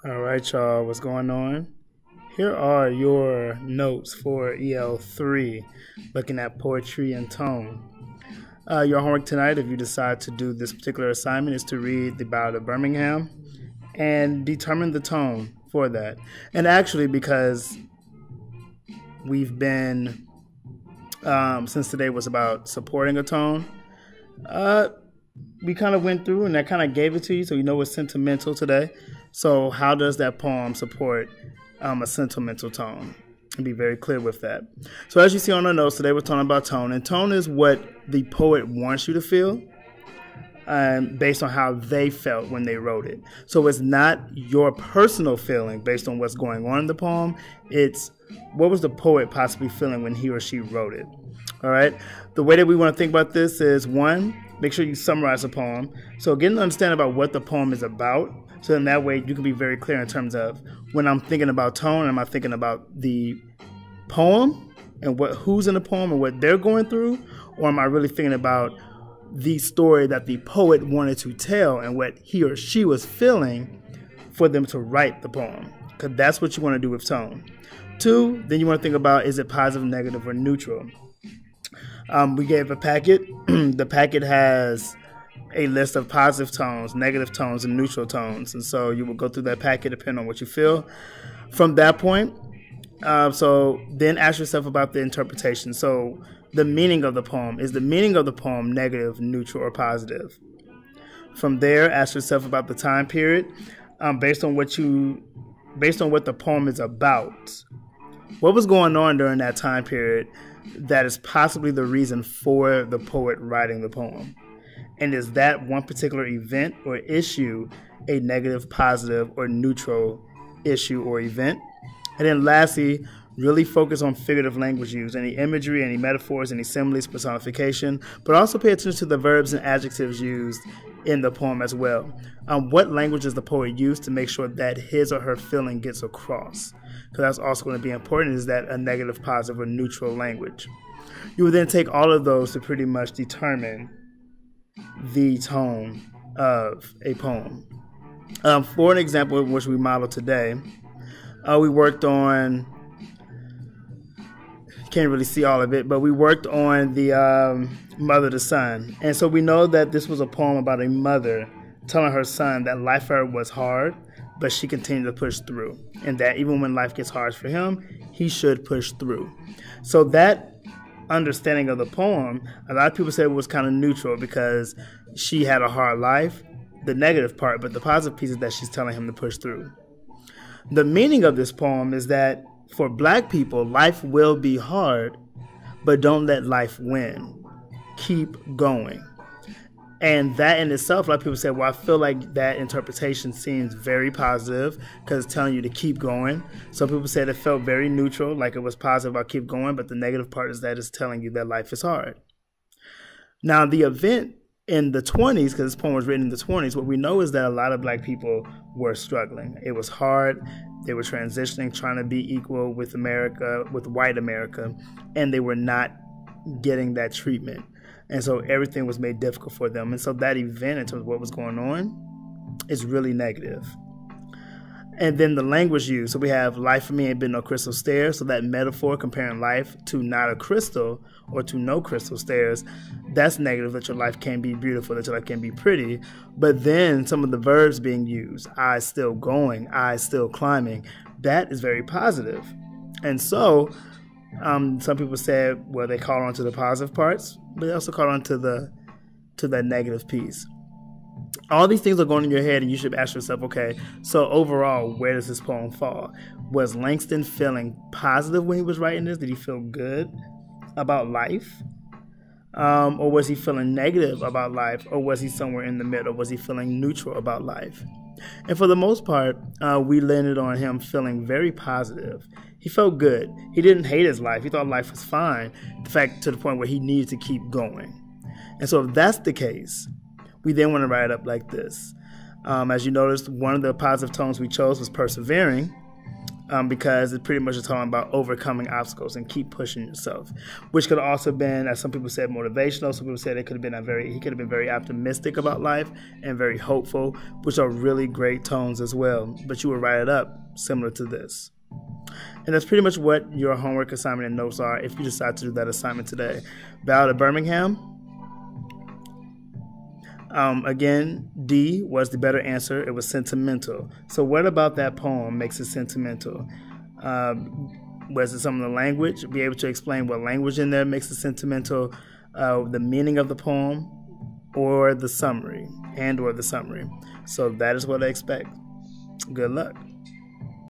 All right, y'all, what's going on? Here are your notes for EL3, looking at poetry and tone. Your homework tonight, if you decide to do this particular assignment, is to read the Ballad of Birmingham and determine the tone for that. And actually, because we've been, since today was about supporting a tone, we kind of went through and that kind of gave it to you so you know it's sentimental today. So how does that poem support a sentimental tone? And be very clear with that. So as you see on our notes today, we're talking about tone. And tone is what the poet wants you to feel based on how they felt when they wrote it. So it's not your personal feeling based on what's going on in the poem. It's what was the poet possibly feeling when he or she wrote it. All right. The way that we want to think about this is, one, make sure you summarize the poem. So get an understanding about what the poem is about. So in that way, you can be very clear in terms of when I'm thinking about tone, am I thinking about the poem and who's in the poem and what they're going through? Or am I really thinking about the story that the poet wanted to tell and what he or she was feeling for them to write the poem? Because that's what you want to do with tone. Two, then you want to think about, is it positive, negative, or neutral? We gave a packet. The packet has a list of positive tones, negative tones, and neutral tones. And so you will go through that packet depending on what you feel. From that point, so then ask yourself about the interpretation. So the meaning of the poem. Is the meaning of the poem negative, neutral, or positive? From there, ask yourself about the time period. Based on what the poem is about. What was going on during that time period that is possibly the reason for the poet writing the poem? And is that one particular event or issue a negative, positive, or neutral issue or event? And then lastly, really focus on figurative language use, any imagery, any metaphors, any similes, personification, but also pay attention to the verbs and adjectives used in the poem as well. What language does the poet use to make sure that his or her feeling gets across? Because that's also going to be important. Is that a negative, positive, or neutral language? You will then take all of those to pretty much determine the tone of a poem. For an example in which we modeled today, we worked on, can't really see all of it, but we worked on the mother to son. And so we know that this was a poem about a mother telling her son that life for her was hard, but she continued to push through. And that even when life gets hard for him, he should push through. So that understanding of the poem, a lot of people said it was kind of neutral because she had a hard life, the negative part, but the positive piece is that she's telling him to push through. The meaning of this poem is that for Black people, life will be hard, but don't let life win. Keep going. And that in itself, a lot of people say, well, I feel like that interpretation seems very positive because it's telling you to keep going. Some people said it felt very neutral, like it was positive about keep going, but the negative part is that it's telling you that life is hard. Now, the event in the 20s, because this poem was written in the 20s, what we know is that a lot of Black people were struggling. It was hard. They were transitioning, trying to be equal with America, with white America, and they were not getting that treatment. And so everything was made difficult for them. And so that event in terms of what was going on is really negative. And then the language used. So we have life for me ain't been no crystal stairs. So that metaphor comparing life to not a crystal or to no crystal stairs, that's negative, that your life can be beautiful, that your life can be pretty. But then some of the verbs being used, I still going, I still climbing, that is very positive. And so some people said, well, they caught on to the positive parts, but they also caught on to that negative piece. All these things are going in your head, and you should ask yourself, okay, so overall, where does this poem fall? Was Langston feeling positive when he was writing this? Did he feel good about life? Or was he feeling negative about life? Or was he somewhere in the middle? Was he feeling neutral about life? And for the most part, we landed on him feeling very positive. He felt good. He didn't hate his life. He thought life was fine. In fact, to the point where he needed to keep going. And so if that's the case, we then want to write it up like this. As you noticed, one of the positive tones we chose was persevering. because it pretty much is talking about overcoming obstacles and keep pushing yourself, which could also have been, as some people said, motivational. Some people said he could have been very optimistic about life and very hopeful, which are really great tones as well. But you would write it up similar to this. And that's pretty much what your homework assignment and notes are if you decide to do that assignment today. Ballad of Birmingham. Again, D was the better answer. It was sentimental. So what about that poem makes it sentimental? Was it some of the language? Be able to explain what language in there makes it sentimental, the meaning of the poem, or the summary, or the summary. So that is what I expect. Good luck.